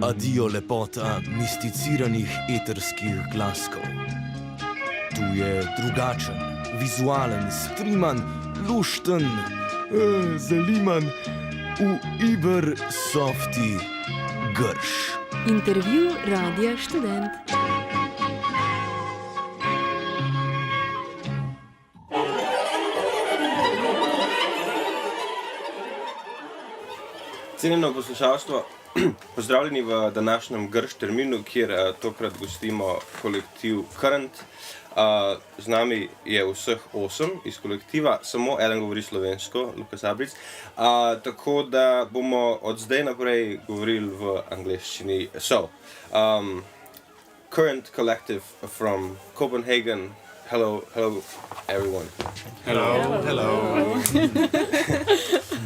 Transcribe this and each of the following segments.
Adijo lepota misticiranih eterskih glaskov. Tu je drugačen, vizualen, striman, lušten, zaliman, v iber softi grš. Intervju Radia Študent. Cenjeno poslušalstvo, pozdravljeni v današnjem grš terminu, kjer tokrat gostimo kolektiv CRRNT. Z nami je vseh 8 iz kolektiva, samo eden govori slovensko, Lukas Abric. Tako da bomo od zdaj naprej govorili v angleščini. So, CRRNT Collective from Copenhagen. Hello everyone. Hello.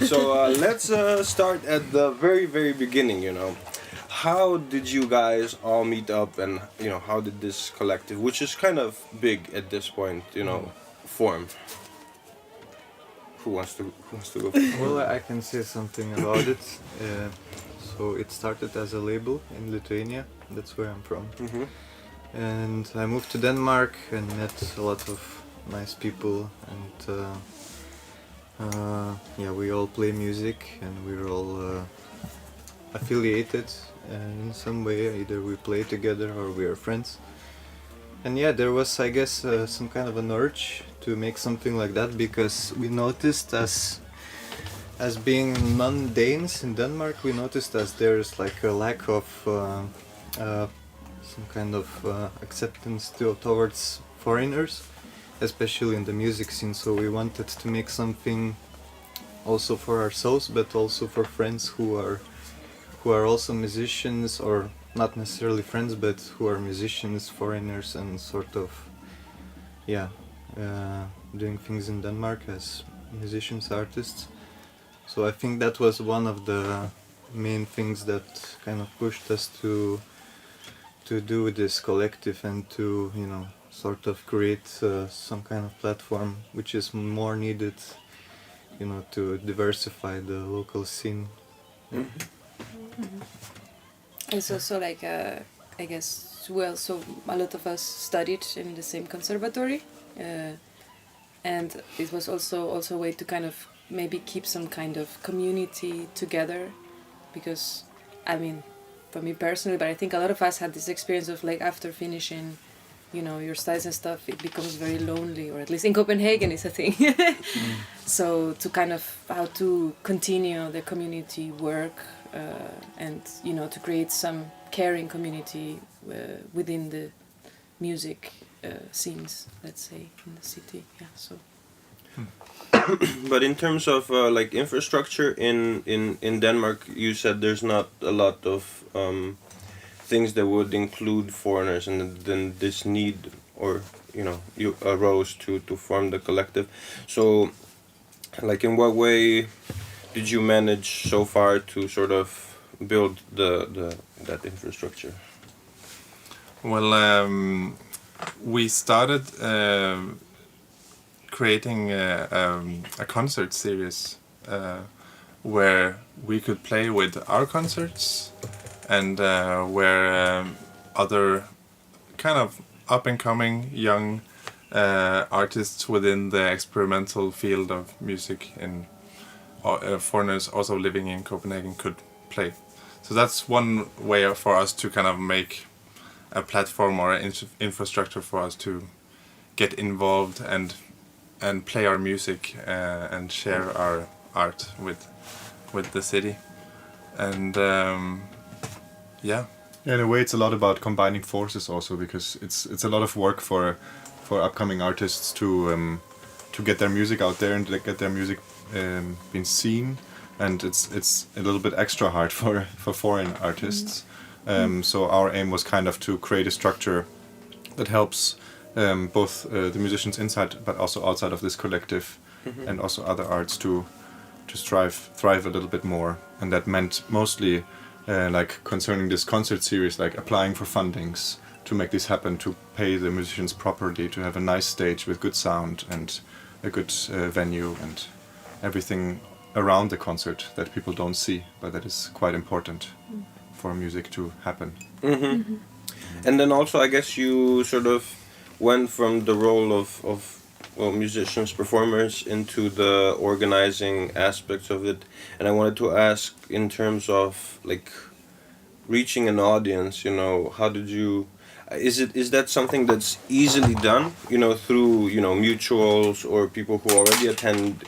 So let's start at the very beginning, you know. How did you guys all meet up, and how did this collective, which is kind of big at this point, form? Who wants to go? Well, I can say something about it. So it started as a label in Lithuania. That's where I'm from. Mm-hmm. And I moved to Denmark and met a lot of nice people, and we all play music and we're all affiliated in some way. Either we play together or we are friends. And there was, I guess, some kind of an urge to make something like that, because we noticed as being non-Danes in Denmark, we noticed as there's like a lack of some kind of acceptance towards foreigners, especially in the music scene. So we wanted to make something also for ourselves, but also for friends who are also musicians, or not necessarily friends, but who are musicians, foreigners, and sort of doing things in Denmark as musicians, artists. So I think that was one of the main things that kind of pushed us to do this collective and to sort of create some kind of platform which is more needed to diversify the local scene. Mm-hmm. It's also like I guess so a lot of us studied in the same conservatory, and it was also a way to kind of maybe keep some kind of community together, because for me personally, but I think a lot of us had this experience of like after finishing your studies and stuff, it becomes very lonely, or at least in Copenhagen is a thing. So to kind of how to continue the community work and to create some caring community within the music scenes, let's say, in the city. But in terms of like infrastructure in Denmark, you said there's not a lot of things that would include foreigners, and then this need, or you arose to form the collective. So like in what way did you manage so far to sort of build that infrastructure? Well, we started creating a concert series where we could play with our concerts, and where other kind of up-and-coming young artists within the experimental field of music and foreigners also living in Copenhagen could play. So that's one way for us to kind of make a platform or an infrastructure for us to get involved and play our music and share our art with the city. And in a way it's a lot about combining forces also, because it's a lot of work for upcoming artists to get their music out there and get their music being seen, and it's a little bit extra hard for foreign artists. So our aim was kind of to create a structure that helps both the musicians inside but also outside of this collective, and also other arts to thrive a little bit more. And that meant mostly like concerning this concert series, like applying for fundings to make this happen, to pay the musicians properly, to have a nice stage with good sound and a good venue and everything around the concert that people don't see, but that is quite important for music to happen. And then also, I guess you sort of went from the role of musicians, performers, into the organizing aspects of it. And I wanted to ask, in terms of like reaching an audience, you know, how did you? Is that something that's easily done, you know, through, you know, mutuals or people who already attend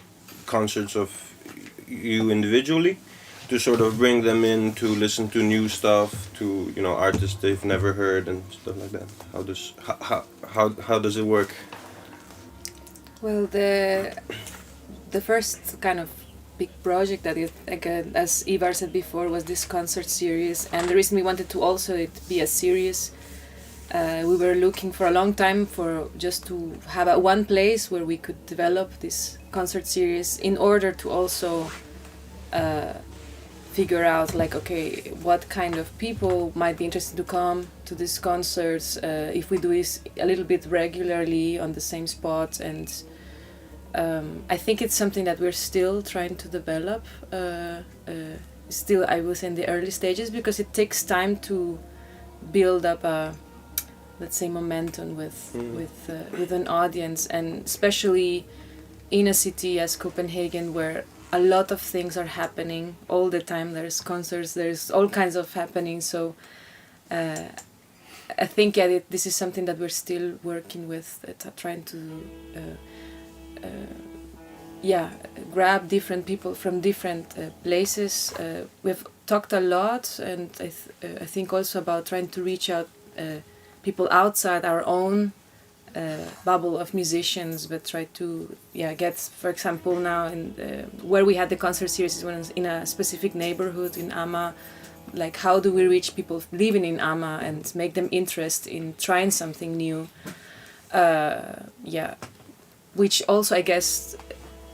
concerts of you individually, to sort of bring them in to listen to new stuff, to, you know, artists they've never heard and stuff like that? How does it work? Well, the first kind of big project that is, again, as Ivar said before, was this concert series, and the reason we wanted to also it be a series, we were looking for a long time for just to have one place where we could develop this concert series, in order to also figure out, like, okay, what kind of people might be interested to come to these concerts, if we do this a little bit regularly on the same spot. And I think it's something that we're still trying to develop, still I was in the early stages, because it takes time to build up a, let's say, momentum with an audience, and especially in a city as Copenhagen, where a lot of things are happening all the time. There's concerts, there's all kinds of happening. So I think this is something that we're still working with, trying to grab different people from different places. We've talked a lot, and I think also about trying to reach out people outside our own bubble of musicians, but try to get, for example, now in where we had the concert series was in a specific neighborhood in Amma. Like, how do we reach people living in Amma and make them interested in trying something new? Which also, I guess,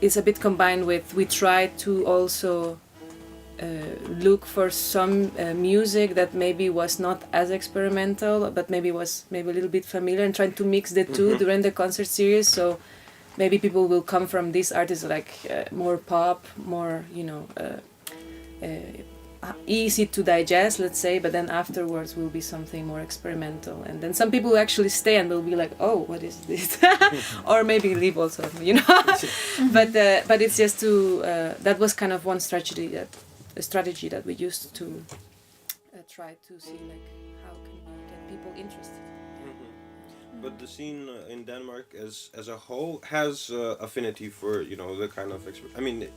is a bit combined with, we try to also look for some music that maybe was not as experimental, but maybe was a little bit familiar, and trying to mix the two during the concert series. So maybe people will come from these artists like more pop, more, you know, easy to digest, let's say, but then afterwards will be something more experimental, and then some people will actually stay and will be like, oh, what is this? Or maybe leave also, you know. But it's just to that was kind of one strategy that we used to try to see, like, how can we get people interested. But the scene in Denmark as a whole has affinity for, you know, the kind of I mean,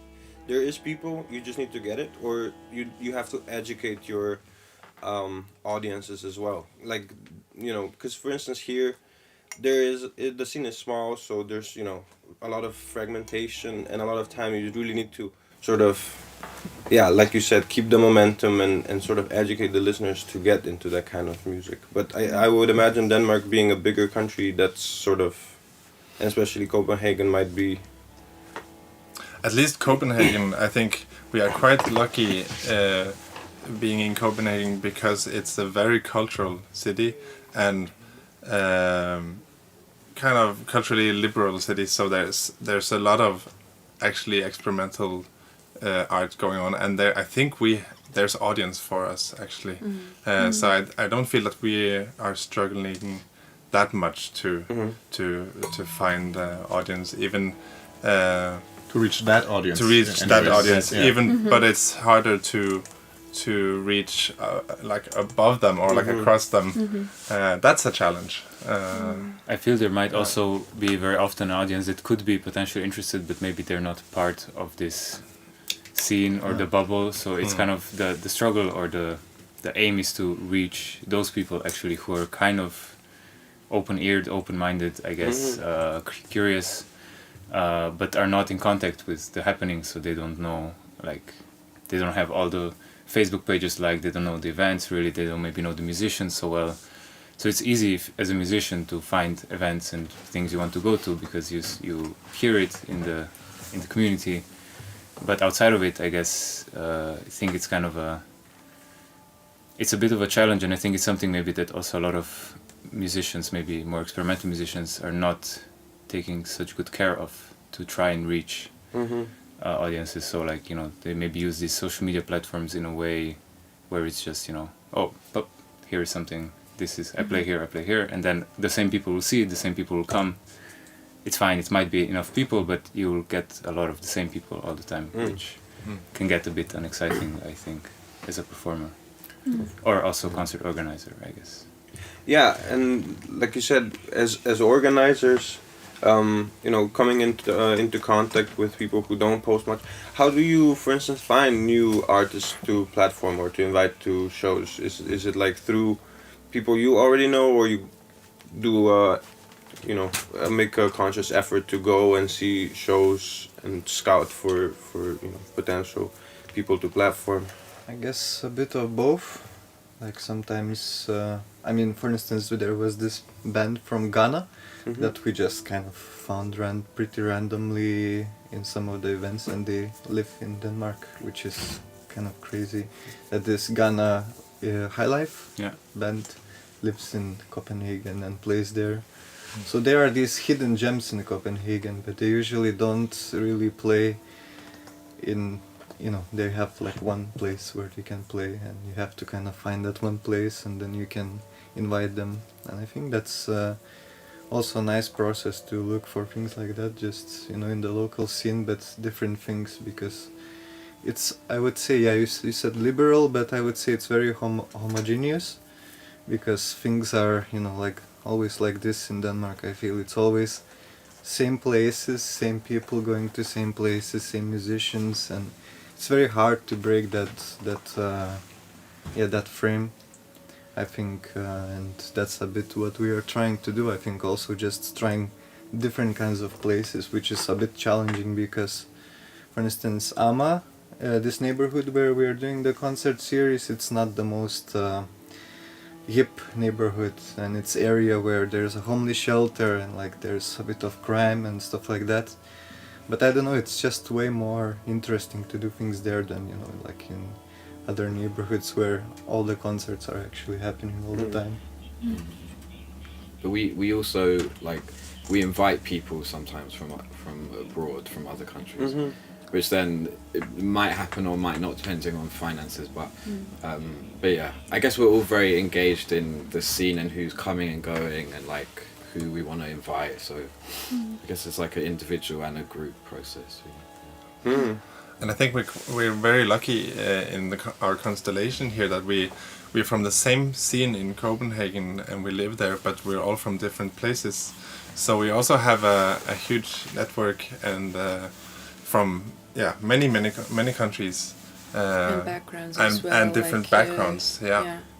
there is people, you just need to get it, or you have to educate your audiences as well. Like, you know, because for instance here, the scene is small, so there's, you know, a lot of fragmentation, and a lot of time you really need to sort of, like you said, keep the momentum and sort of educate the listeners to get into that kind of music. But I would imagine Denmark being a bigger country, that's sort of, and especially Copenhagen might be. At least Copenhagen, I think we are quite lucky being in Copenhagen, because it's a very cultural city and kind of culturally liberal city. So there's a lot of actually experimental art going on, and I think there's audience for us actually. So I don't feel that we are struggling that much to find audience, even. To reach that audience. But it's harder to reach like above them or like across them. That's a challenge. I feel there might also be very often an audience that could be potentially interested, but maybe they're not part of this scene or the bubble. So it's kind of the struggle, or the aim is to reach those people actually who are kind of open-eared, open-minded, I guess, curious. But are not in contact with the happening, so they don't know, like, they don't have all the Facebook pages, like, they don't know the events really, they don't maybe know the musicians so well. So it's easy as a musician to find events and things you want to go to, because you hear it in the community. But outside of it, I guess, I think it's kind of it's a bit of a challenge, and I think it's something maybe that also a lot of musicians, maybe more experimental musicians, are not taking such good care of, to try and reach audiences. So like, you know, they maybe use these social media platforms in a way where it's just, you know, oh, but here is something. This is I play here, and then the same people will see it. The same people will come. It's fine. It might be enough people, but you will get a lot of the same people all the time, which can get a bit unexciting, I think, as a performer, or also concert organizer, I guess. Yeah, and like you said, as organizers, you know, coming into contact with people who don't post much. How do you, for instance, find new artists to platform or to invite to shows? Is it like through people you already know, or you do you know, make a conscious effort to go and see shows and scout for you know, potential people to platform? I guess a bit of both. Like sometimes, I mean, for instance, there was this band from Ghana that we just kind of found pretty randomly in some of the events, and they live in Denmark, which is kind of crazy. That this Ghana High Life band lives in Copenhagen and plays there. So there are these hidden gems in Copenhagen, but they usually don't really play in, you know, they have like one place where they can play, and you have to kind of find that one place, and then you can invite them. And I think that's also a nice process to look for things like that, just, you know, in the local scene, but different things, because it's, I would say, yeah, you said liberal, but I would say it's very homogeneous, because things are, you know, like always like this in Denmark. I feel it's always same places, same people going to same places, same musicians, and it's very hard to break that frame, I think, and that's a bit what we are trying to do. I think also just trying different kinds of places, which is a bit challenging because, for instance, Ama, this neighborhood where we are doing the concert series, it's not the most hip neighborhood, and it's area where there's a homeless shelter and like there's a bit of crime and stuff like that. But I don't know, it's just way more interesting to do things there than, you know, like in other neighborhoods where all the concerts are actually happening all the time. But we also, like, we invite people sometimes from abroad, from other countries, which then it might happen or might not, depending on finances. But yeah, I guess we're all very engaged in the scene and who's coming and going and like who we want to invite. So I guess it's like an individual and a group process. And I think we're very lucky in our constellation here that we're from the same scene in Copenhagen and we live there, but we're all from different places. So we also have a huge network and from many countries and backgrounds as well, and different like, backgrounds.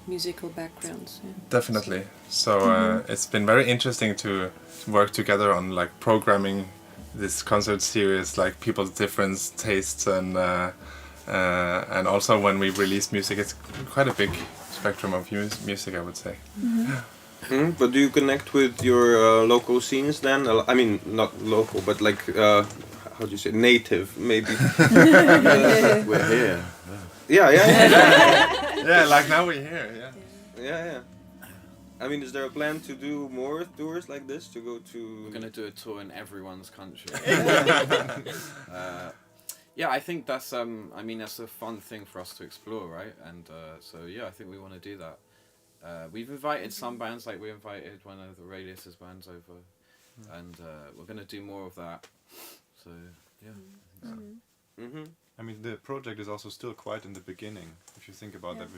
Musical backgrounds. Yeah. Definitely. So it's been very interesting to work together on like programming this concert series, like people's different tastes and also when we release music, it's quite a big spectrum of music, I would say. But do you connect with your local scenes then? I mean, not local, but like, how do you say, native, maybe? We're here. Yeah, like now we're here, Yeah. I mean, is there a plan to do more tours like this, to go to... We're going to do a tour in everyone's country. Yeah, I think that's, I mean, that's a fun thing for us to explore, right? And so, yeah, I think we want to do that. We've invited some bands, like we invited one of the Radius's bands over, and we're going to do more of that. So, yeah. I mean, the project is also still quite in the beginning. If you think about that,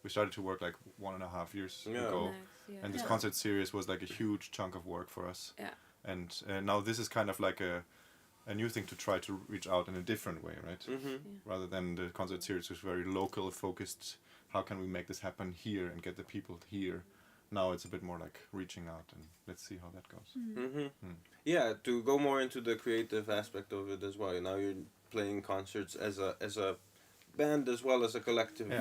we started to work like 1.5 years ago, and this concert series was like a huge chunk of work for us. And now this is kind of like a new thing to try to reach out in a different way, right? Rather than the concert series was very local focused. How can we make this happen here and get the people here? Now it's a bit more like reaching out, and let's see how that goes. Yeah, to go more into the creative aspect of it as well. Now you're playing concerts as a band as well as a collective.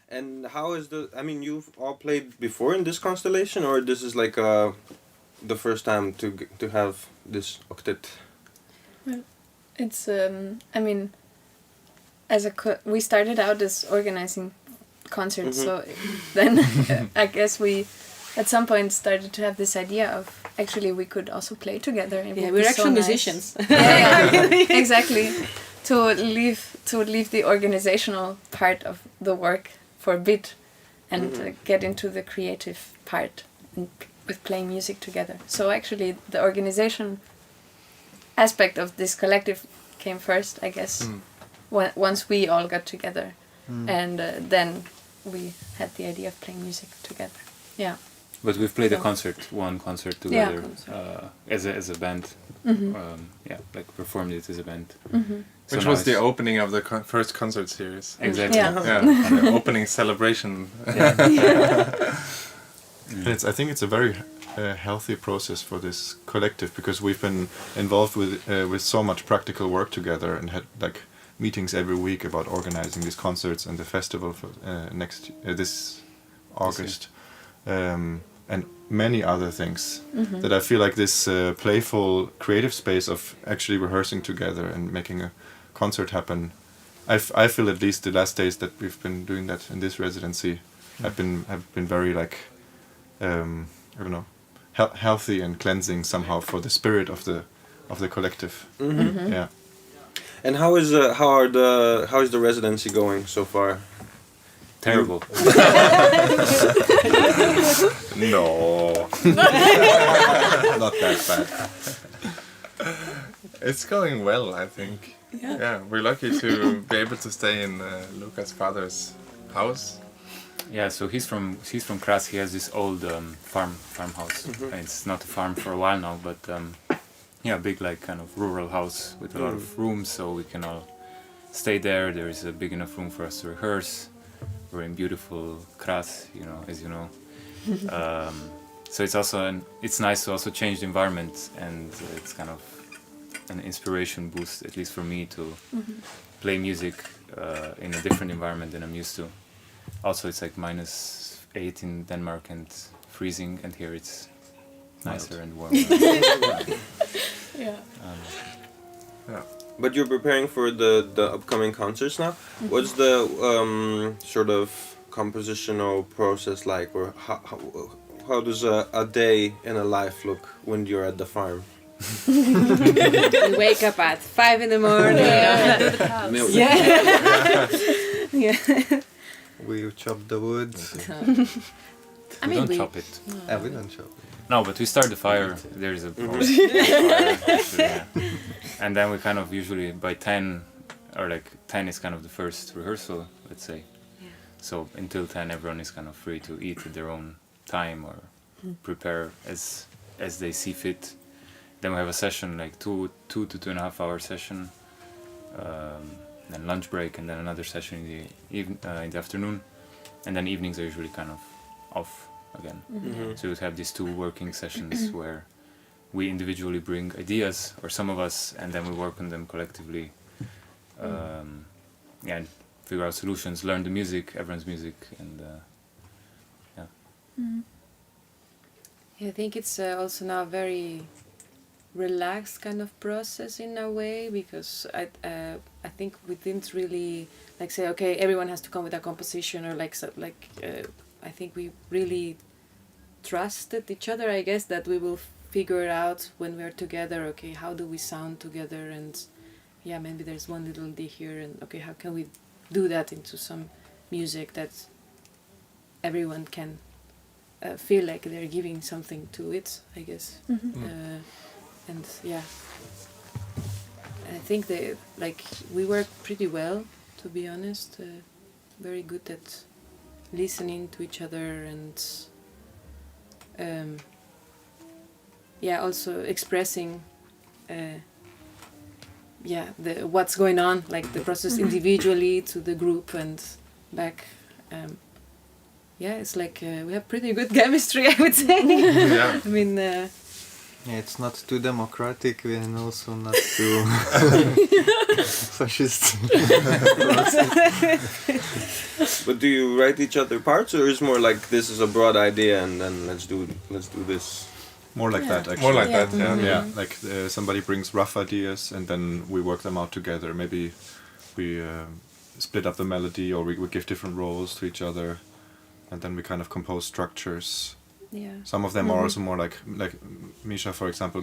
And how is I mean, you've all played before in this constellation, or this is like the first time to have this octet? Well, it's I mean, as we started out as organizing concerts, so then I guess we at some point started to have this idea of actually we could also play together. It Yeah, would we're be actual so nice. musicians. Yeah, exactly. To leave the organizational part of the work for a bit, and get into the creative part and with playing music together. So actually, the organization aspect of this collective came first, I guess. Once we all got together, and then we had the idea of playing music together. Yeah. But we've played So- one concert together concert. as a band. Mm-hmm. Like performed it as a band. Mm-hmm. So Which now was the it's- opening of the first concert series. Exactly. Yeah. Yeah, the opening celebration. And I think it's a very healthy process for this collective, because we've been involved with so much practical work together and had like meetings every week about organizing these concerts and the festival for this August, and many other things. That I feel like this playful creative space of actually rehearsing together and making a concert happen. I feel at least the last days that we've been doing that in this residency have been very like I don't know, healthy and cleansing somehow for the spirit of the collective. Yeah. And how is the residency going so far? Terrible. No. Not that bad. It's going well, I think. Yeah, we're lucky to be able to stay in Luca's father's house. Yeah, so he's from Kras. He has this old farmhouse. It's not a farm for a while now, but a big like kind of rural house with a lot of rooms, so we can all stay there. There is a big enough room for us to rehearse. We're in beautiful Kras, as you know. So it's also it's nice to also change the environment, and it's kind of an inspiration boost, at least for me, to play music in a different environment than I'm used to. Also, it's like -8 in Denmark and freezing, and here it's nicer and warmer. Yeah. But you're preparing for the upcoming concerts now. What's the sort of compositional process like, or how does a day in a life look when you're at the farm? We wake up at 5 in the morning. Milk. Yeah. We chop the wood. We don't chop it. We don't chop it. No, but we start the fire. There's a fire, actually, yeah. And then we kind of usually by 10, or like 10 is kind of the first rehearsal, let's say. So until 10, everyone is kind of free to eat at their own time or prepare as they see fit. Then we have a session, like 2 to 2.5 hour session, then lunch break, and then another session in the afternoon, and then evenings are usually kind of off again. So we have these 2 working sessions where we individually bring ideas, or some of us, and then we work on them collectively. And figure out solutions, learn the music, everyone's music, and I think it's also now very relaxed kind of process in a way, because I think we didn't really like say, okay, everyone has to come with a composition, or I think we really trusted each other, I guess, that we will figure out when we're together, okay, how do we sound together, and maybe there's one little D here, and okay, how can we do that into some music that everyone can feel like they're giving something to it, I guess. And I think we work pretty well, to be honest. Very good at listening to each other, and also expressing what's going on, like the process individually to the group and back. It's like we have pretty good chemistry, I would say. I mean, it's not too democratic and also not too fascist. But do you write each other parts, or is it more like this is a broad idea and then let's do this? More like that, actually. More like that, yeah. Yeah, like somebody brings rough ideas and then we work them out together. Maybe we split up the melody, or we give different roles to each other, and then we kind of compose structures Yeah. Some of them are also more like Misha, for example,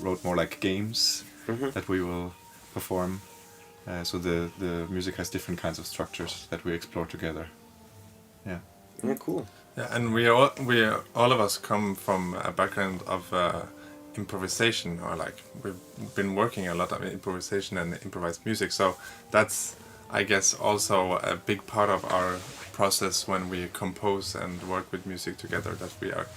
wrote more like games that we will perform. So the music has different kinds of structures that we explore together. Yeah. Yeah, cool. Yeah, and all of us come from a background of improvisation, or like we've been working a lot on improvisation and improvised music. So that's, I guess, also a big part of our process when we compose and work with music together, that we are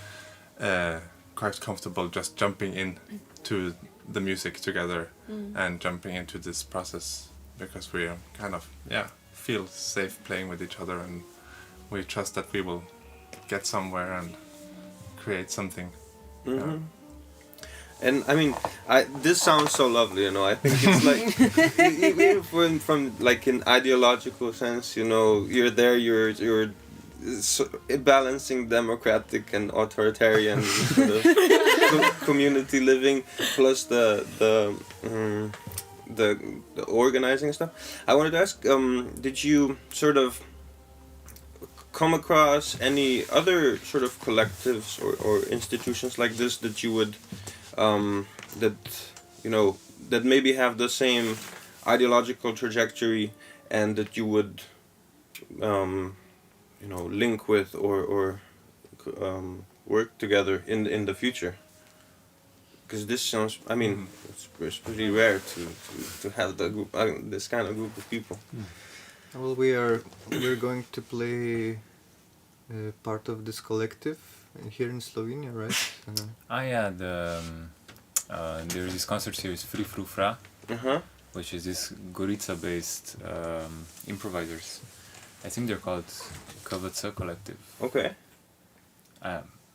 quite comfortable just jumping in to the music together and jumping into this process, because we kind of feel safe playing with each other, and we trust that we will get somewhere and create something. And I mean, this sounds so lovely, you know. I think it's like, even from like an ideological sense, you know, you're there, you're balancing democratic and authoritarian sort of community living, plus the organizing stuff. I wanted to ask, did you sort of come across any other sort of collectives or institutions like this that you would that maybe have the same ideological trajectory, and that you would link with or work together in the future? Because this sounds, I mean, it's pretty rare to have the group, this kind of group of people. Well, we're going to play part of this collective here in Slovenia, right? There's this concert series Free Fru Fra, which is this Gorica-based improvisers. I think they're called CRRNT Collective. Okay.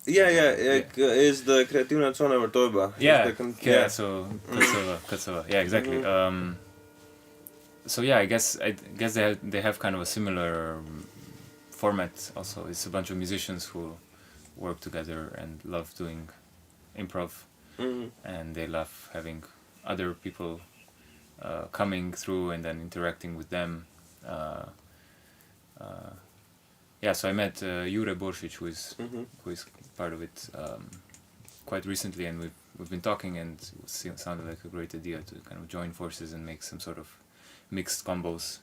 Is the kreativna cona Vrtojba. So Kacova. Yeah, exactly. So yeah, I guess they have kind of a similar format also. It's a bunch of musicians who work together and love doing improv, and they love having other people coming through and then interacting with them. So I met Jure Boršić, who is part of it quite recently, and we've been talking, and it sounded like a great idea to kind of join forces and make some sort of mixed combos,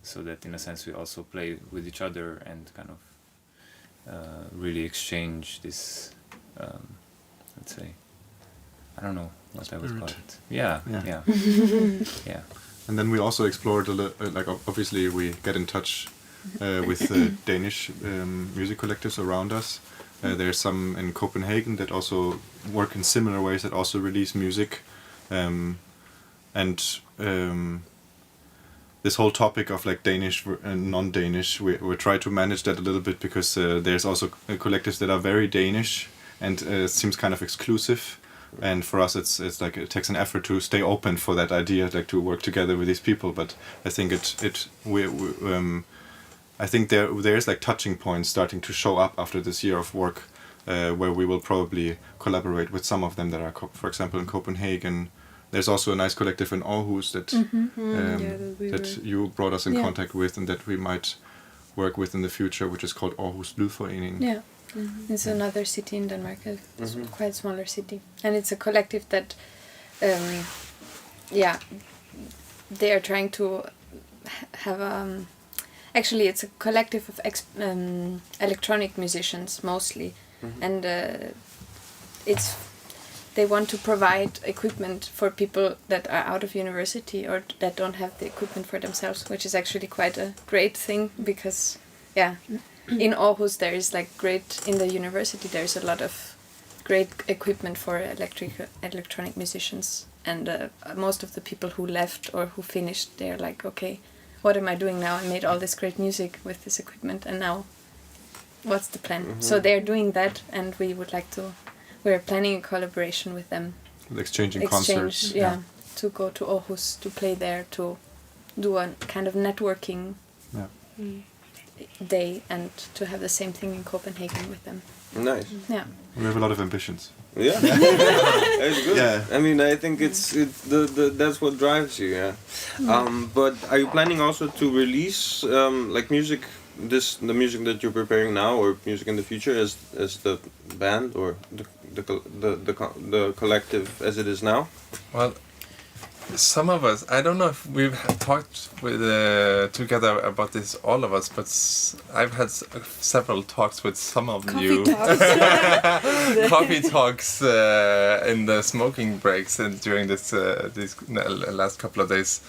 so that in a sense we also play with each other and kind of really exchange this, let's say, I don't know what I would call it. Yeah. And then we also explored like obviously we get in touch with Danish music collectives around us. There's some in Copenhagen that also work in similar ways, that also release music, and this whole topic of like Danish and non-Danish, we try to manage that a little bit, because there's also collectives that are very Danish and seems kind of exclusive, and for us it's like it takes an effort to stay open for that idea, like to work together with these people. But I think I think there's like touching points starting to show up after this year of work, where we will probably collaborate with some of them that are, for example, in Copenhagen. There's also a nice collective in Aarhus that that you brought us in contact with, and that we might work with in the future, which is called Aarhus Lydforening. Yeah, it's another city in Denmark. It's quite a smaller city, and it's a collective that, they are trying to have actually, it's a collective of electronic musicians mostly, and they want to provide equipment for people that are out of university or that don't have the equipment for themselves, which is actually quite a great thing, because in Aarhus there is in the university there's a lot of great equipment for electronic musicians, and most of the people who left or who finished, they're like, okay, what am I doing now? I made all this great music with this equipment, and now what's the plan? So they're doing that, and we're planning a collaboration with them. Exchanging concerts. To go to Aarhus, to play there, to do a kind of networking day, and to have the same thing in Copenhagen with them. Nice. Yeah. We have a lot of ambitions. Yeah, it's good. Yeah. I mean, I think that's what drives you. Yeah. But are you planning also to release like music the music that you're preparing now, or music in the future, as the band or the collective as it is now? Well, some of us, I don't know if we've talked with together about this, all of us, but I've had several talks with some of you. Coffee talks in the smoking breaks and during these last couple of days,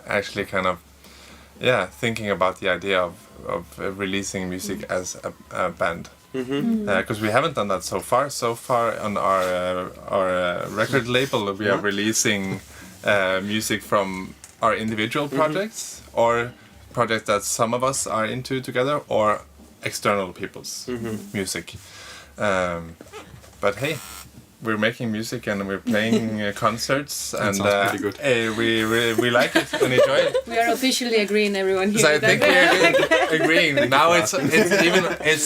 actually kind of, thinking about the idea of releasing music as a band. Because we haven't done that so far. So far on our record label, we are releasing music from our individual projects, or projects that some of us are into together, or external people's music. But hey, we're making music and we're playing concerts, and sounds pretty good. we like it and enjoy it. We are officially agreeing, everyone here. So I think we're agreeing. Now it's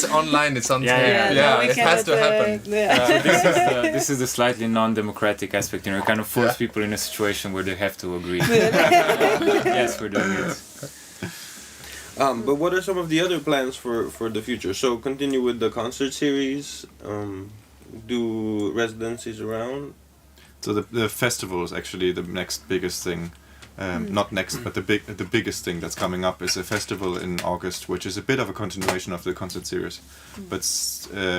online, it's on tape. It has to happen. This is the slightly non-democratic aspect. You kind of force people in a situation where they have to agree. Yes, we're doing it. But what are some of the other plans for the future? So continue with the concert series. Do residencies around? So the festival is actually the next biggest thing. Not next, but the biggest thing that's coming up is a festival in August, which is a bit of a continuation of the concert series. But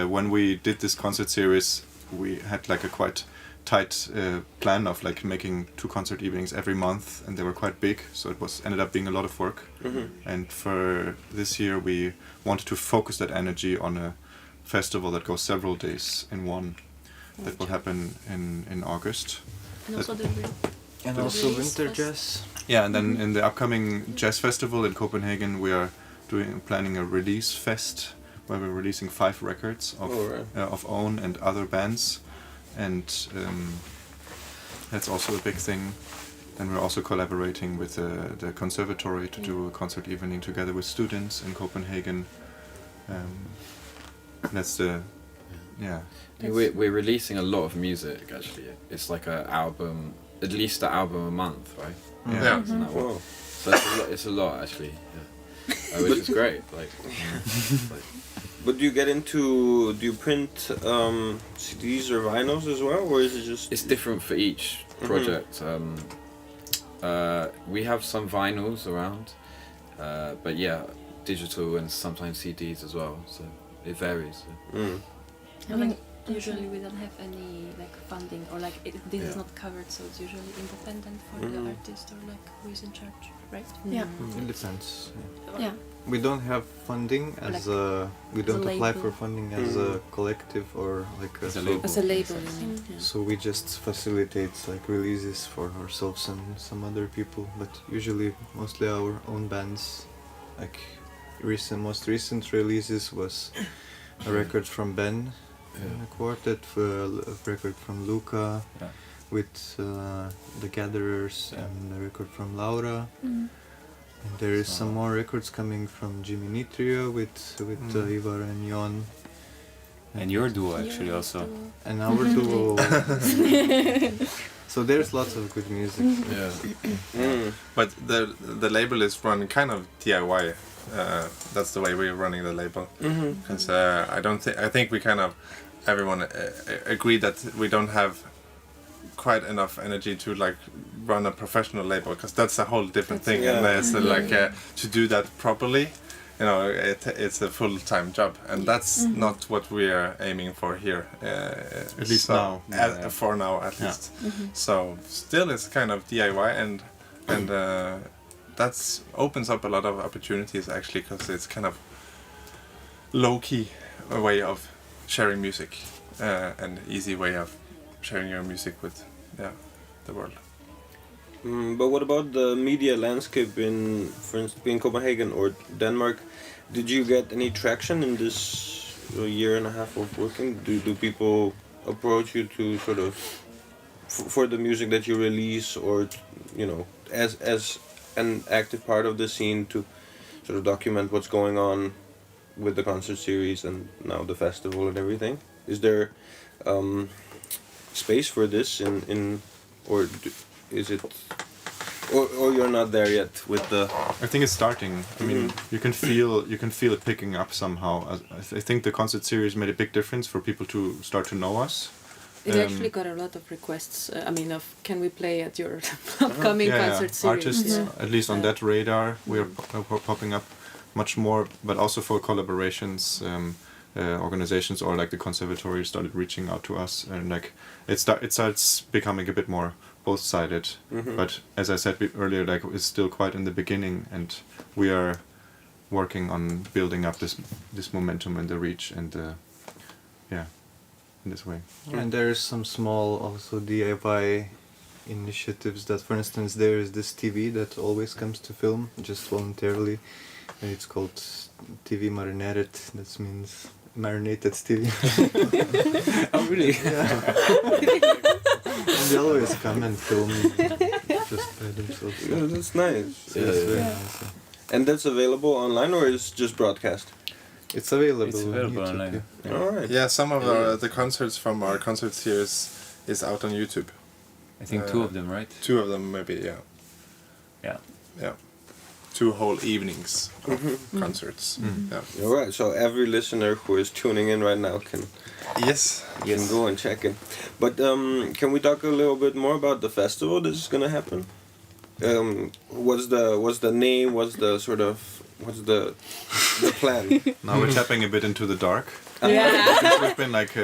when we did this concert series, we had like a quite tight plan of like making 2 concert evenings every month, and they were quite big, so it ended up being a lot of work. And for this year, we wanted to focus that energy on a festival that goes several days in one. That will happen in August. And also And also Winter Jazz. Yeah, and then in the upcoming jazz festival in Copenhagen, we are planning a release fest where we're releasing 5 records of own and other bands, and that's also a big thing. And we're also collaborating with the conservatory to do a concert evening together with students in Copenhagen. That's the We're releasing a lot of music actually. It's like an album, at least an album a month, right? Yeah. Isn't that what? So it's a lot actually. Yeah. Which is great. But do you print CDs or vinyls as well, or is it just? It's different for each project. We have some vinyls around, but digital and sometimes CDs as well. So it varies. I mean, usually we don't have any like funding, or like this is not covered, so it's usually independent for the artist, or like who is in charge, right? Yeah. In the sense. Yeah. We don't have funding as we don't apply for funding as a collective or like As a label. As a label, you mean? Yeah. So we just facilitate like releases for ourselves and some other people, but usually mostly our own bands. Like most recent releases was a record from Ben in a quartet, a record from Luca with the Gatherers, and a record from Laura. And there is some more records coming from Jimmy Nitria with Ivar and Jon. And your duo actually also. And our duo. So there's lots of good music. But the label is run kind of DIY. That's the way we're running the label. Because I think we kind of everyone agree that we don't have quite enough energy to like run a professional label, because that's a whole different thing, and it's to do that properly, it's a full-time job, and that's not what we are aiming for here, at least now. For now at least. So still it's kind of DIY, and that opens up a lot of opportunities actually, because it's kind of low-key a way of sharing music, and easy way of sharing your music with the world. But what about the media landscape for instance, in Copenhagen or Denmark? Did you get any traction in this year and a half of working? Do people approach you to sort of for the music that you release, or as an active part of the scene, to sort of document what's going on with the concert series and now the festival and everything? Is there space for this or is it or you're not there yet with the. I think it's starting. I mean, you can feel it picking up somehow. I think the concert series made a big difference for people to start to know us. It actually got a lot of requests. I mean, of can we play at your upcoming concert series? Artists, at least on that radar, we're popping up much more. But also for collaborations, organizations or like the conservatory started reaching out to us, and like it starts becoming a bit more both-sided. But as I said earlier, like it's still quite in the beginning, and we are working on building up this momentum and the reach and in this way. And there's some small also DIY initiatives that, for instance, there is this TV that always comes to film just voluntarily, and it's called TV Marinated. That means marinated TV. Oh really? Yeah. And they always come and film just by themselves. Yeah, that's nice. Yeah, it's very nice. And that's available online, or is it just broadcast? It's available. It's available on YouTube, online. yeah. All right. Yeah, some of the concerts from our concert series is out on YouTube. I think 2 of them, right? 2 of them, maybe. Yeah. Yeah. Yeah. 2 whole evenings of concerts. Yeah. All right. So every listener who is tuning in right now can Yes. go and check in. But can we talk a little bit more about the festival that is going to happen? What's the name? What's the plan? Now we're tapping a bit into the dark. Yeah. We've been like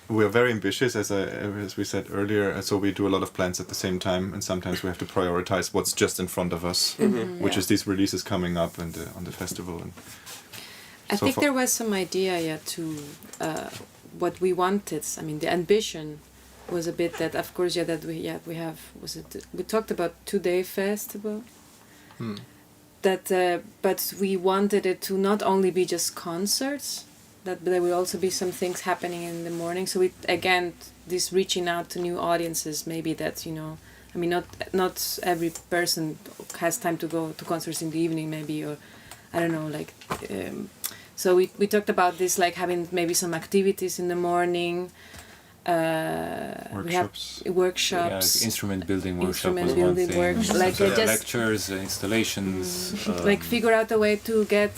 we're very ambitious, as we said earlier. So we do a lot of plans at the same time, and sometimes we have to prioritize what's just in front of us, which is these releases coming up and on the festival. And I think there was some idea, to what we wanted. I mean, the ambition was a bit that, of course, that we have. We talked about 2-day festival. That, but we wanted it to not only be just concerts, but there will also be some things happening in the morning. So this reaching out to new audiences, maybe that I mean, not every person has time to go to concerts in the evening, maybe, or I don't know, like. So we talked about this, like having maybe some activities in the morning. workshops. We have workshops. Yeah, like instrument building workshop Instrument was one building thing. workshop, like So just- lectures, installations. Like figure out a way to get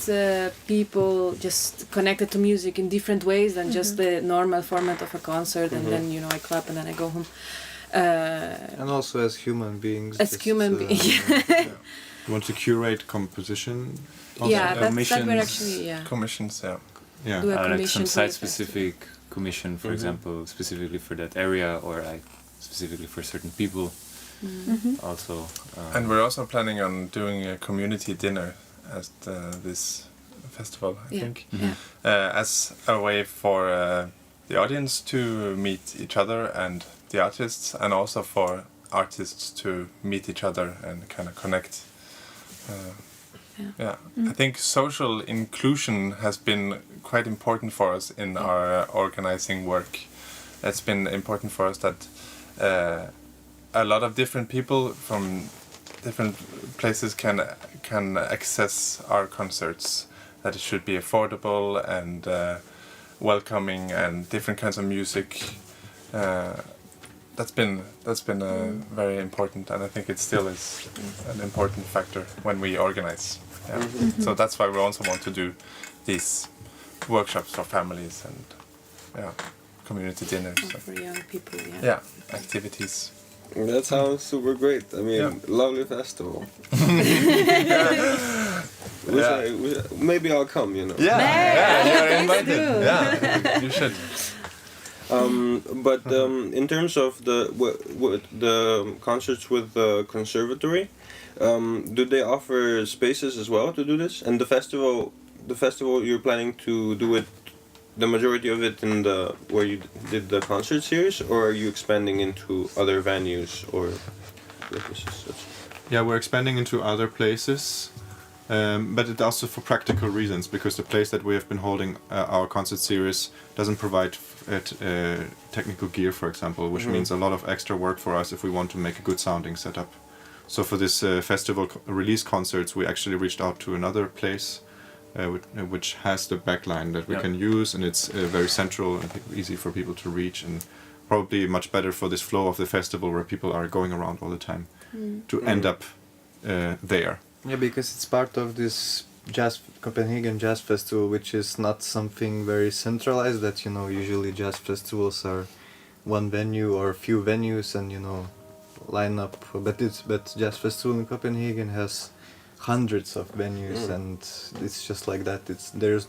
people just connected to music in different ways than just the normal format of a concert, and then I clap and then I go home. And also as human beings. As just, human beings. You want to curate composition? Also? Yeah, that we're missions. actually Commissions, yeah. Yeah. do a like commission some for the site-specific commission, for example, specifically for that area, or like specifically for certain people. Also, And we're also planning on doing a community dinner at this festival, I think. As a way for the audience to meet each other and the artists, and also for artists to meet each other and kind of connect. I think social inclusion has been quite important for us in our organizing work. It's been important for us that a lot of different people from different places can access our concerts. That it should be affordable and welcoming, and different kinds of music. That's been very important, and I think it still is an important factor when we organize. Yeah. So that's why we also want to do these workshops for families and community dinners. for young people. Yeah, activities. That sounds super great. I mean, lovely festival. Maybe I'll come. You're invited. Yeah, you should. But in terms of the concerts with the conservatory, do they offer spaces as well to do this? And the festival you're planning to do it, the majority of it in where you did the concert series, or are you expanding into other venues or places? Yeah, we're expanding into other places, but it's also for practical reasons, because the place that we have been holding our concert series doesn't provide technical gear, for example, which means a lot of extra work for us if we want to make a good sounding setup. So for this festival release concerts, we actually reached out to another place which has the backline that we can use, and it's very central and easy for people to reach, and probably much better for this flow of the festival where people are going around all the time. to end up there. Yeah, because it's part of this Copenhagen Jazz Festival, which is not something very centralized. That usually jazz festivals are one venue or a few venues, and line up. But Jazz Festival in Copenhagen has hundreds of venues, and it's just like that. There's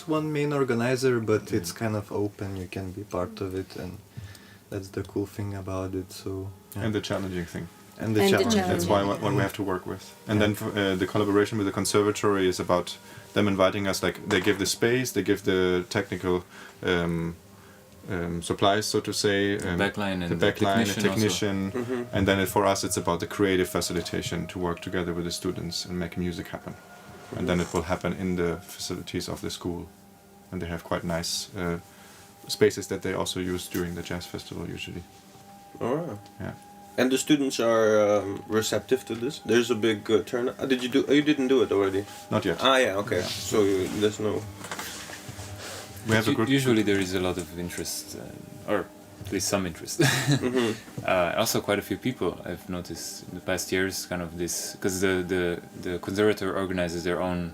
one main organizer, but it's kind of open. You can be part of it, and that's the cool thing about it. So And the challenging thing. and the challenge. That's what we have to work with. And then the collaboration with the conservatory is about them inviting us. Like they give the space, they give the technical supplies, so to say, Backline and the technician, Mhm. and then for us it's about the creative facilitation to work together with the students and make music happen. And then it will happen in the facilities of the school, and they have quite nice spaces that they also use during the jazz festival usually. Alright. Yeah. And the students are receptive to this. There's a big turnout. Did you do? You didn't do it already. Not yet. Ah, yeah. Okay. So there's no. We have a group. Usually there is a lot of interest, or at least some interest. Mhm. Also, quite a few people I've noticed in the past years, kind of this, because the conservatory organizes their own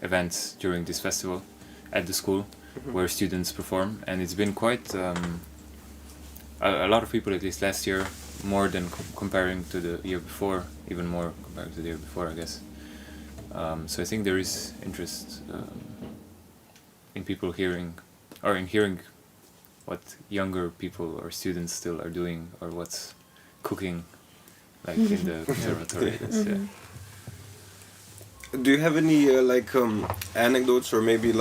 events during this festival at the school, where students perform, and it's been quite a lot of people, at least last year, more than comparing to the year before, even more compared to the year before, I guess. So I think there is interest in people hearing what younger people or students still are doing, or what's cooking, like in the conservatory. Yeah. Do you have any anecdotes or maybe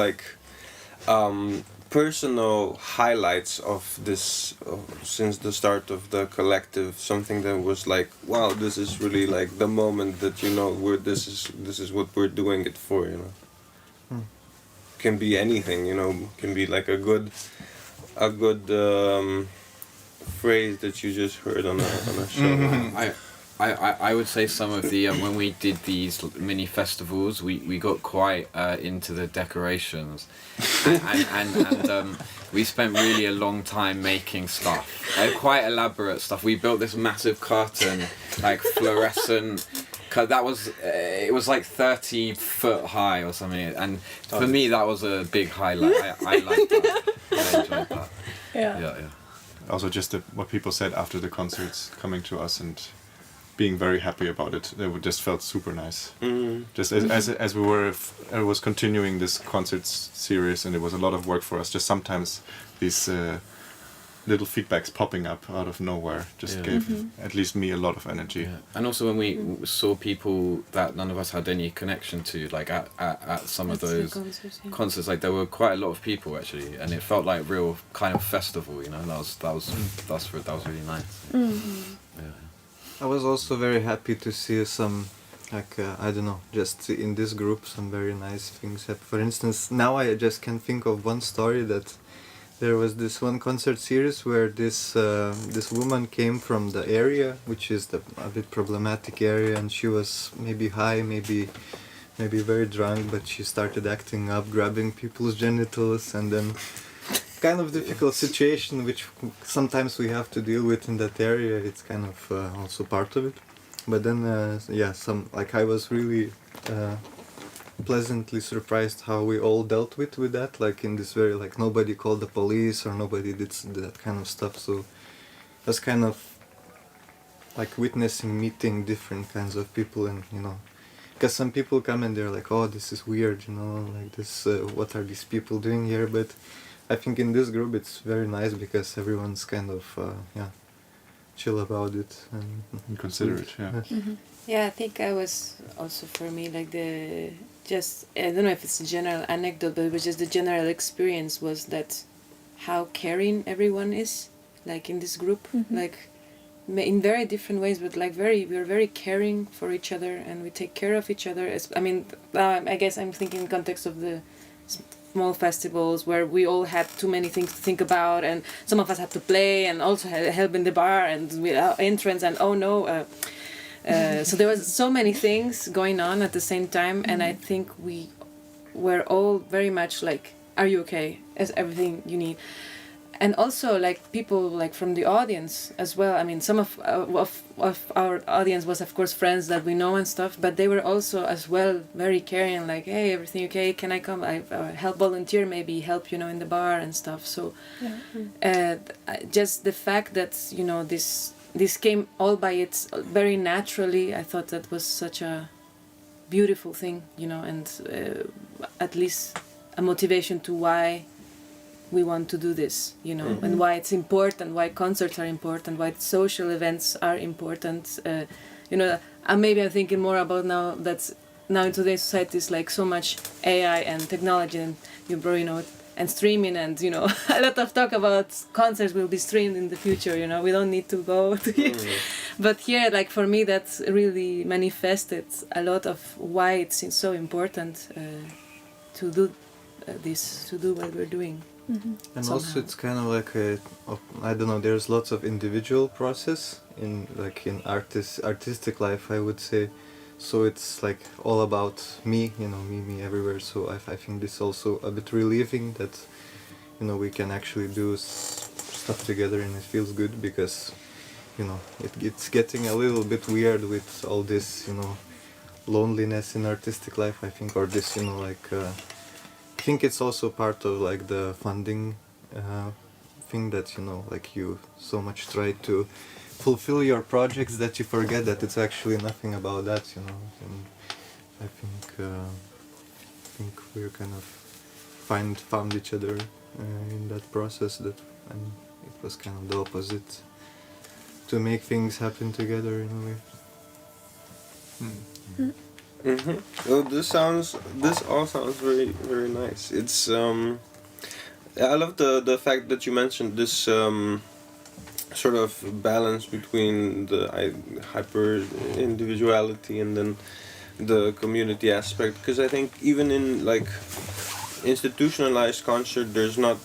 personal highlights of this since the start of the collective? Something that was like, wow, this is really like the moment that this is what we're doing it for. Can be anything. Can be like a good phrase that you just heard on a show. I would say some of the when we did these mini festivals, we got quite into the decorations, and we spent really a long time making stuff, quite elaborate stuff. We built this massive curtain, like fluorescent. That was it was like 30 foot high or something, and for me that was a big highlight. I liked that. I enjoyed that. Yeah. Also, just what people said after the concerts, coming to us and being very happy about it. It just felt super nice. Just as we were, I was continuing this concert series, and it was a lot of work for us. Just sometimes these little feedbacks popping up out of nowhere just gave at least me a lot of energy. Yeah. And also when we saw people that none of us had any connection to, like at some of those concerts, like there were quite a lot of people actually, and it felt like real kind of festival. That was really nice. Yeah. I was also very happy to see some, I don't know, just in this group some very nice things happen. For instance, now I just can think of one story that there was this one concert series where this woman came from the area, which is a bit problematic area, and she was maybe high, maybe very drunk, but she started acting up, grabbing people's genitals, and then kind of difficult situation which sometimes we have to deal with in that area. It's kind of also part of it. But then I was really pleasantly surprised how we all dealt with that, like in this very, like, nobody called the police or nobody did that kind of stuff. So it was kind of like witnessing, meeting different kinds of people, and because some people come and they're like, oh, this is weird, like this, what are these people doing here? But I think in this group it's very nice because everyone's kind of chill about it and Considerate, yeah. Yeah, I think I was also, for me, like I don't know if it's a general anecdote, but it was just the general experience was that how caring everyone is, like in this group, like in very different ways, but like we're very caring for each other, and we take care of each other. I guess I'm thinking in context of the small festivals where we all had too many things to think about, and some of us had to play and also help in the bar and without entrance, and so there was so many things going on at the same time, and I think we were all very much like, are you okay? Is everything you need? and also like people like from the audience as well. I mean, some of our audience was of course friends that we know and stuff, but they were also as well very caring, like, hey, everything okay, can I come, I help volunteer, maybe help, you know, in the bar and stuff. So just the fact that, you know, this came all by its very naturally, I thought that was such a beautiful thing, you know, and at least a motivation to why we want to do this, you know, and why it's important, why concerts are important, why social events are important. You know, maybe I'm thinking more about now that now in today's society is like so much AI and technology, and you know, and streaming, and you know, a lot of talk about concerts will be streamed in the future. You know, we don't need to go to but here, like for me, that's really manifested a lot of why it's so important to do this, to do what we're doing. And also it's kind of like I don't know, there's lots of individual process in artistic life, I would say. So it's like all about me, you know, me everywhere. So I think this also a bit relieving that, you know, we can actually do stuff together and it feels good, because, you know, it's getting a little bit weird with all this, you know, loneliness in artistic life, I think, or this, you know, like I think it's also part of like the funding thing that, you know, like you so much try to fulfill your projects that you forget that it's actually nothing about that, you know. And I think we're kind of found each other in that process, that, and it was kind of the opposite, to make things happen together in a way. Well, this all sounds very, very nice. It's I love the fact that you mentioned this sort of balance between the hyper individuality and then the community aspect, because I think even in like institutionalized concert, there's not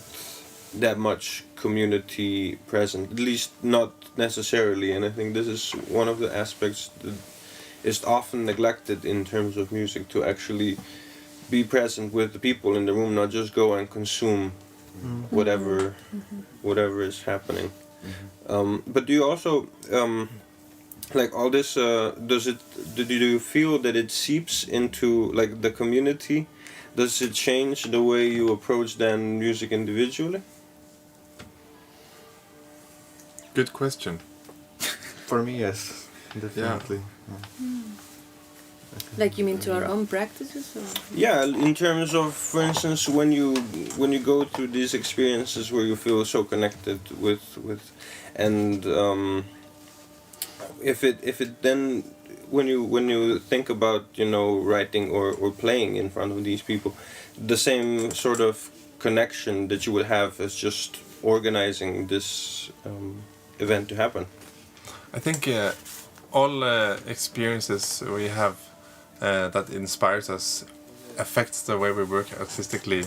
that much community present, at least not necessarily, and I think this is one of the aspects that is often neglected in terms of music, to actually be present with the people in the room, not just go and consume whatever is happening. But do you also like all this? Do you feel that it seeps into like the community? Does it change the way you approach then music individually? Good question. For me, yes, definitely. Yeah. Like, you mean to our own practices? Or? Yeah, in terms of, for instance, when you go through these experiences where you feel so connected with and if it then when you think about, you know, writing or playing in front of these people, the same sort of connection that you would have as just organizing this event to happen. I think all experiences we have that inspires us affects the way we work artistically,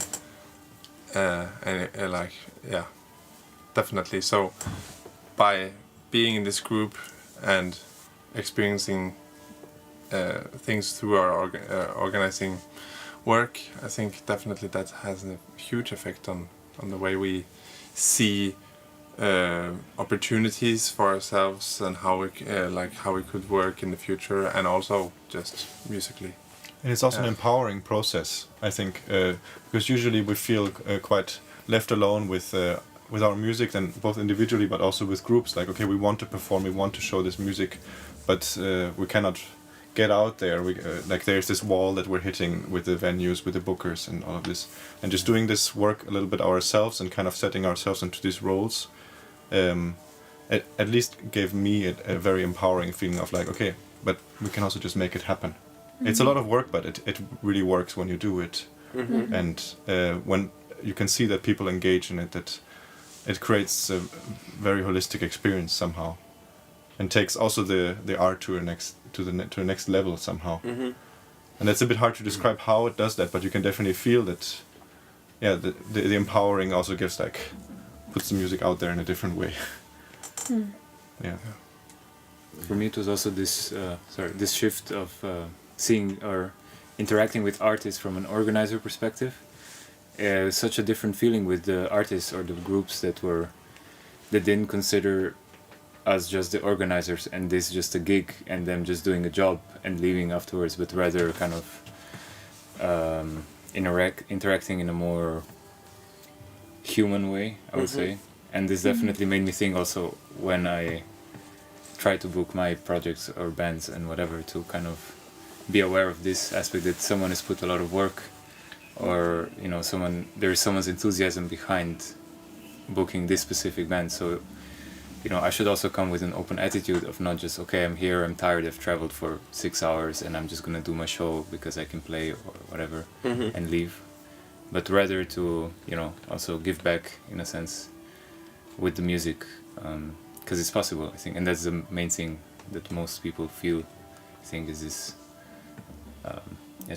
and like, yeah, definitely. So by being in this group and experiencing things through our organizing work, I think definitely that has a huge effect on the way we see opportunities for ourselves and how we could work in the future, and also just musically. And it's also an empowering process, I think, because usually we feel quite left alone with our music, and both individually but also with groups. Like, okay, we want to perform, we want to show this music, but we cannot get out there. Like, there's this wall that we're hitting with the venues, with the bookers, and all of this. And just doing this work a little bit ourselves and kind of setting ourselves into these roles, at least gave me a very empowering feeling of like, okay, but we can also just make it happen. It's a lot of work, but it really works when you do it. And when you can see that people engage in it, that it creates a very holistic experience somehow, and takes also the art to the next level somehow. And that's a bit hard to describe how it does that, but you can definitely feel that. Yeah, the empowering also gives, like, puts the music out there in a different way. Yeah. For me, it was also this shift of seeing or interacting with artists from an organizer perspective, such a different feeling with the artists or the groups that didn't consider us just the organizers and this just a gig and them just doing a job and leaving afterwards, but rather kind of interacting in a more human way, I would say. And this definitely made me think also when I try to book my projects or bands and whatever, to kind of be aware of this aspect, that someone has put a lot of work, or you know, there is someone's enthusiasm behind booking this specific band. So you know, I should also come with an open attitude of not just, okay, I'm here, I'm tired, I've traveled for 6 hours and I'm just gonna do my show because I can play or whatever and leave, but rather to, you know, also give back in a sense with the music, because it's possible, I think, and that's the main thing that most people feel, I think, is this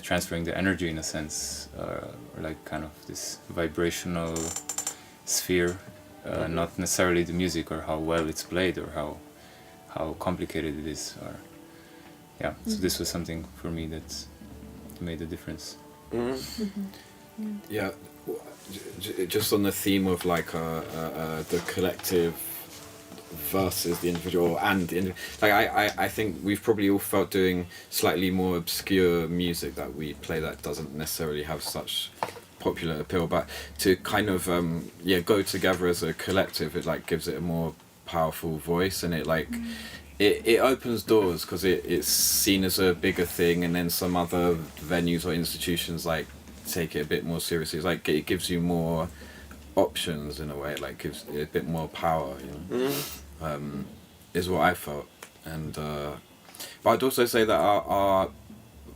transferring the energy in a sense, or like kind of this vibrational sphere, not necessarily the music or how well it's played or how complicated it is, or so this was something for me that made a difference. Yeah, just on the theme of like the collective versus the individual, and I think we've probably all felt doing slightly more obscure music that we play that doesn't necessarily have such popular appeal, but to kind of go together as a collective, it like gives it a more powerful voice, and it like it opens doors because it's seen as a bigger thing, and then some other venues or institutions like take it a bit more seriously. It's like it gives you more options in a way, like gives it a bit more power, you know. Is what I felt. And but I'd also say that our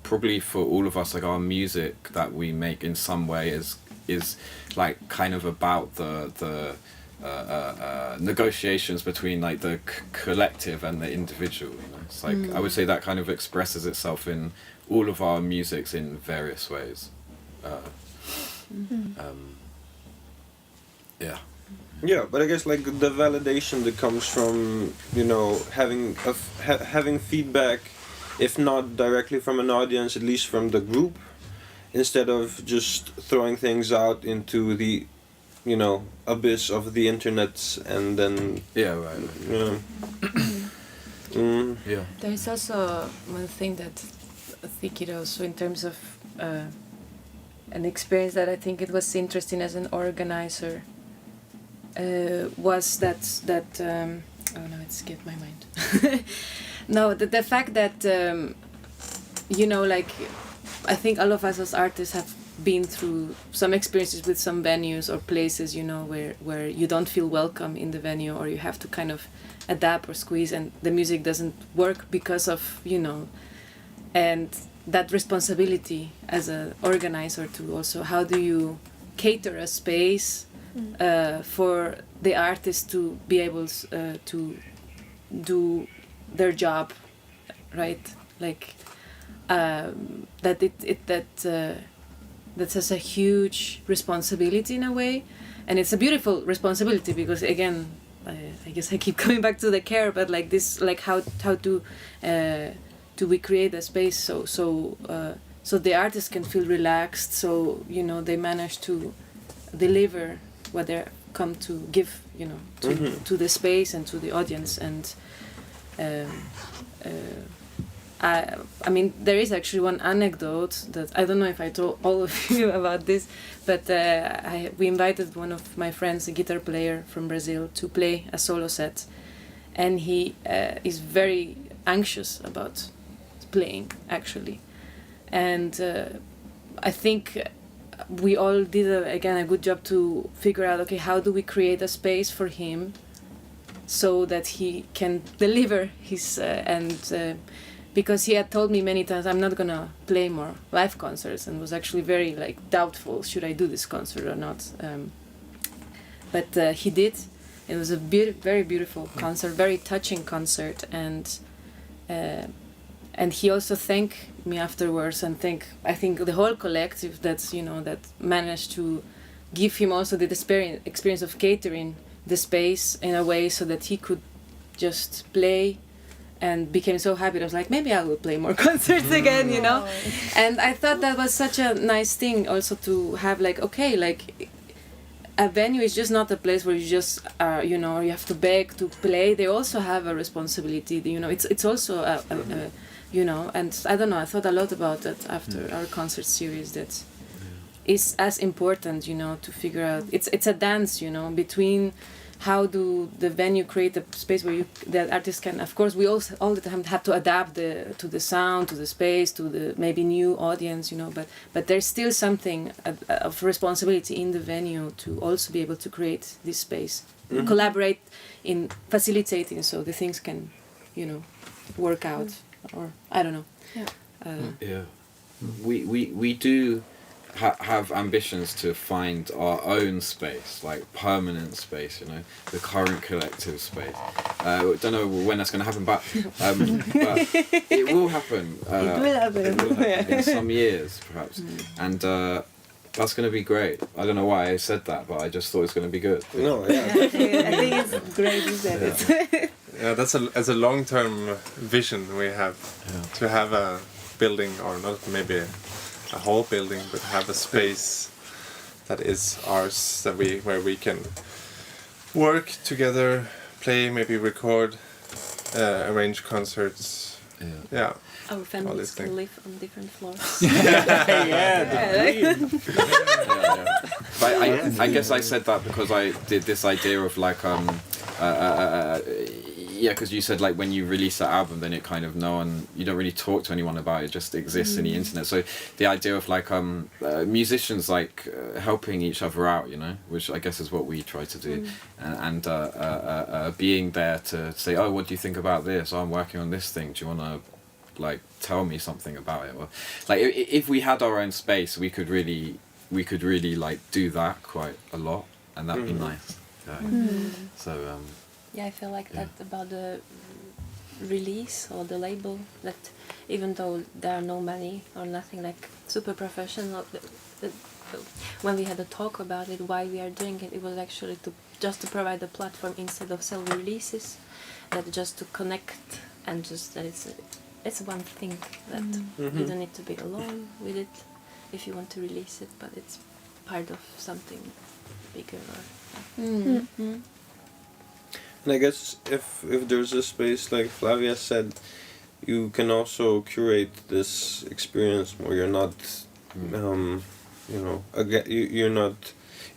probably for all of us, like our music that we make in some way is like kind of about the negotiations between like the collective and the individual, you know. It's like I would say that kind of expresses itself in all of our musics in various ways. Yeah, but I guess like the validation that comes from, you know, having feedback, if not directly from an audience, at least from the group, instead of just throwing things out into the, you know, abyss of the internet and then There is also one thing that I think it also in terms of an experience that I think it was interesting as an organizer was that oh no, it skipped my mind. No, the fact that you know, like I think all of us as artists have been through some experiences with some venues or places, you know, where you don't feel welcome in the venue, or you have to kind of adapt or squeeze, and the music doesn't work because of, you know, and that responsibility as an organizer to also, how do you cater a space for the artists to be able to do their job, right? Like that's a huge responsibility in a way, and it's a beautiful responsibility because again, I guess I keep coming back to the care, but like this, like how do we create a space so the artists can feel relaxed, so you know they manage to deliver what they come to give, you know, to the space and to the audience. And I mean, there is actually one anecdote that I don't know if I told all of you about this, but we invited one of my friends, a guitar player from Brazil, to play a solo set, and he is very anxious about playing actually, and I think we all did a good job to figure out, okay, how do we create a space for him so that he can deliver his because he had told me many times, I'm not gonna play more live concerts, and was actually very like doubtful, should I do this concert or not, but he did. It was a very beautiful concert, very touching concert, and he also thanked me afterwards, and I think the whole collective that's, you know, that managed to give him also the experience of catering the space in a way so that he could just play and became so happy. I was like, maybe I will play more concerts again, you know. And I thought that was such a nice thing also to have, like, okay, like a venue is just not a place where you just you know, you have to beg to play. They also have a responsibility, you know. It's also a you know, and I don't know, I thought a lot about that after our concert series, that is as important, you know, to figure out, it's a dance, you know, between how do the venue create a space where the artist can, of course, we also all the time have to adapt to the sound, to the space, to the maybe new audience, you know, but there's still something of responsibility in the venue to also be able to create this space, collaborate in facilitating so the things can, you know, work out, or I don't know. Yeah. We do have ambitions to find our own space, like permanent space, you know, the current collective space. Don't know when that's going to happen, but it will happen. It will happen. In some years, perhaps. And that's going to be great. I don't know why I said that, but I just thought it's going to be good. No, yeah. I think it's great you said it. Yeah, that's a long-term vision we have, to have a building, or not maybe a whole building, but have a space that is ours, where we can work together, play, maybe record, arrange concerts. Yeah. Our families can live on different floors. But I guess I said that because I did this idea of like because you said like when you release that album, then it kind of you don't really talk to anyone about it. It just exists in the internet. So the idea of like musicians like helping each other out, you know, which I guess is what we try to do, and being there to say, oh, what do you think about this? Oh, I'm working on this thing. Do you want to like tell me something about it? Or like if we had our own space, we could really like do that quite a lot, and that'd be nice. So yeah, I feel like that about the release or the label, that even though there are no money or nothing like super professional, when we had a talk about it, why we are doing it, it was actually to provide a platform instead of self-releases, that just to connect, and just that it's one thing, that you don't need to be alone with it if you want to release it, but it's part of something bigger. And I guess if there's a space, like Flavia said, you can also curate this experience where you're not, you know, you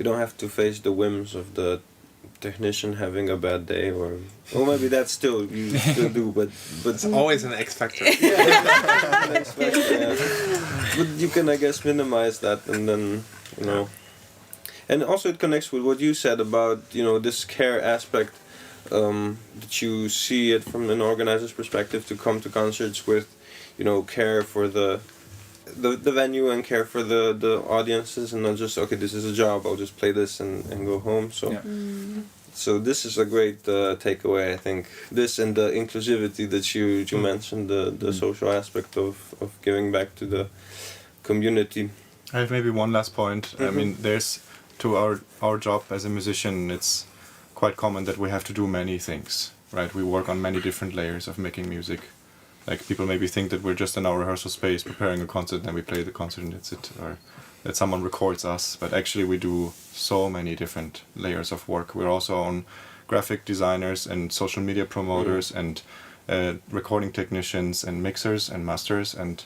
don't have to face the whims of the technician having a bad day, or maybe that's still you still do, but it's always an X factor. But you can, I guess, minimize that, and then, you know, and also it connects with what you said about, you know, this care aspect. That you see it from an organizer's perspective, to come to concerts with, you know, care for the venue and care for the audiences, and not just, okay, this is a job, I'll just play this and go home. So so this is a great takeaway, I think. This and the inclusivity that you mentioned, the social aspect of giving back to the community. I have maybe one last point. I mean, there's, to our job as a musician, it's quite common that we have to do many things, right? We work on many different layers of making music. Like, people maybe think that we're just in our rehearsal space preparing a concert, and then we play the concert and that's it, or that someone records us, but actually we do so many different layers of work. We're also on graphic designers and social media promoters and recording technicians and mixers and masters, and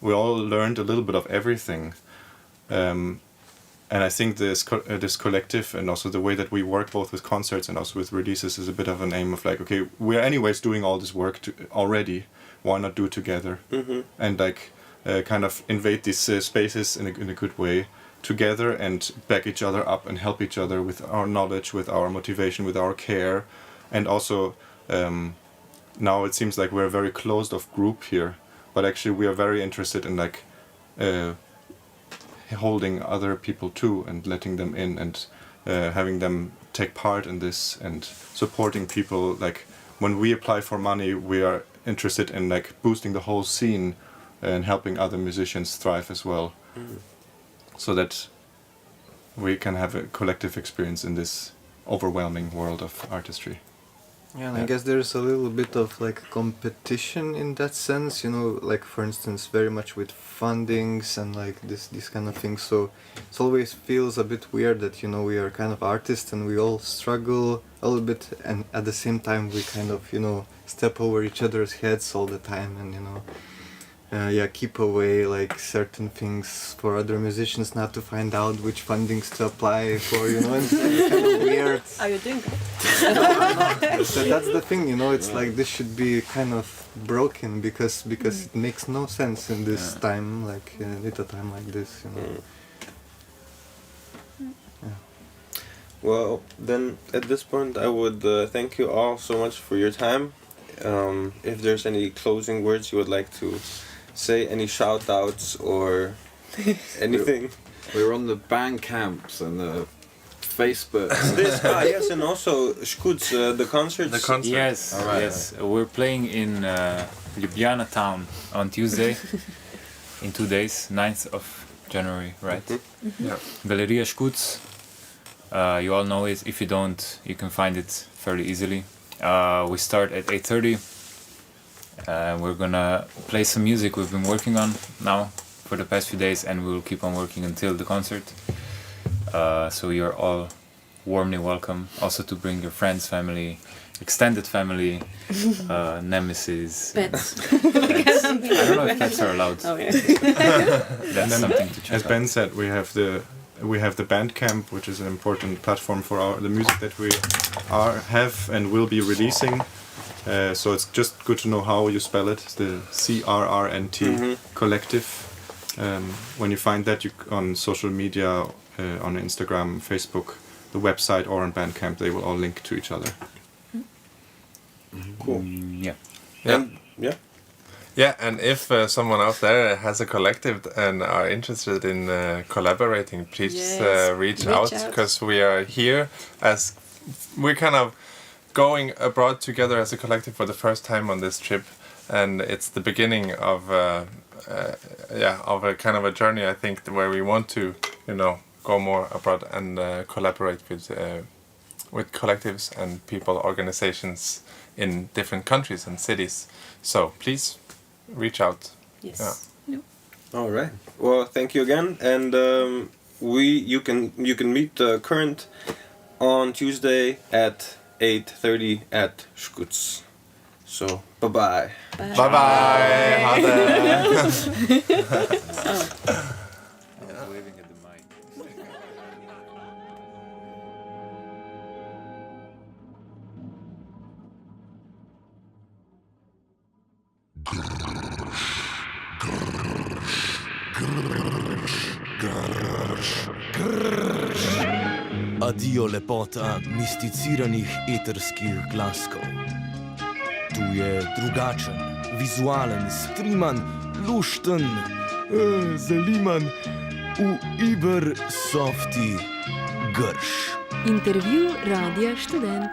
we all learned a little bit of everything. And I think this collective, and also the way that we work both with concerts and also with releases, is a bit of an aim of like, okay, we're anyways doing all this work already, why not do it together? And like kind of invade these spaces in a good way together, and back each other up and help each other with our knowledge, with our motivation, with our care. And also now it seems like we're a very closed off group here, but actually we are very interested in like holding other people too, and letting them in, and having them take part in this, and supporting people. Like, when we apply for money, we are interested in like boosting the whole scene and helping other musicians thrive as well, so that we can have a collective experience in this overwhelming world of artistry. Yeah, and I guess there's a little bit of like competition in that sense, you know, like for instance, very much with fundings and like this kind of thing. So it always feels a bit weird that, you know, we are kind of artists and we all struggle a little bit, and at the same time we kind of, you know, step over each other's heads all the time, and you know, keep away like certain things for other musicians not to find out which fundings to apply for, you know, and it's kind of weird. Are you doing that? So that's the thing, you know, it's like this should be kind of broken because it makes no sense in this time, like at a time like this, you know. Well, then at this point I would thank you all so much for your time. If there's any closing words you would like to say, any shout outs or anything. We're on the Bandcamps and the Facebook. Yes, and also Škuc, the concerts. The concert. Yes, All right. yes. We're playing in Ljubljana town on Tuesday, in 2 days, 9th of January, right? Yeah. Galeria Škuc. You all know it. If you don't, you can find it fairly easily. We start at 8:30. We're gonna play some music we've been working on now for the past few days, and we'll keep on working until the concert. So you're all warmly welcome. Also to bring your friends, family, extended family, nemesis. Pets. I don't know if pets are allowed. Oh yeah. That's something to check As out. Ben said, we have the Bandcamp, which is an important platform for the music that we have and will be releasing. So it's just good to know how you spell it. It's the CRRNT Collective. When you find that on social media, on Instagram, Facebook, the website, or on Bandcamp, they will all link to each other. Cool. Yeah. And, yeah. Yeah, and if someone out there has a collective and are interested in collaborating, please Yes, reach reach out, out. because we are here as we're kind of going abroad together as a collective for the first time on this trip, and it's the beginning of of a kind of a journey, I think, where we want to, you know, go more abroad and collaborate with collectives and people, organizations in different countries and cities. So please reach out. Yes. Yeah. All right. Well, thank you again, and you can meet the Current on Tuesday at 8:30 at Škuc. So bye bye. Bye bye. Ha det. Waving at the mic. Adijo lepota misticiranih eterskih glaskov. Tu je drugačen, vizualen, striman, lušten, zaliman, v iber softi grš. Intervju Radia Študent.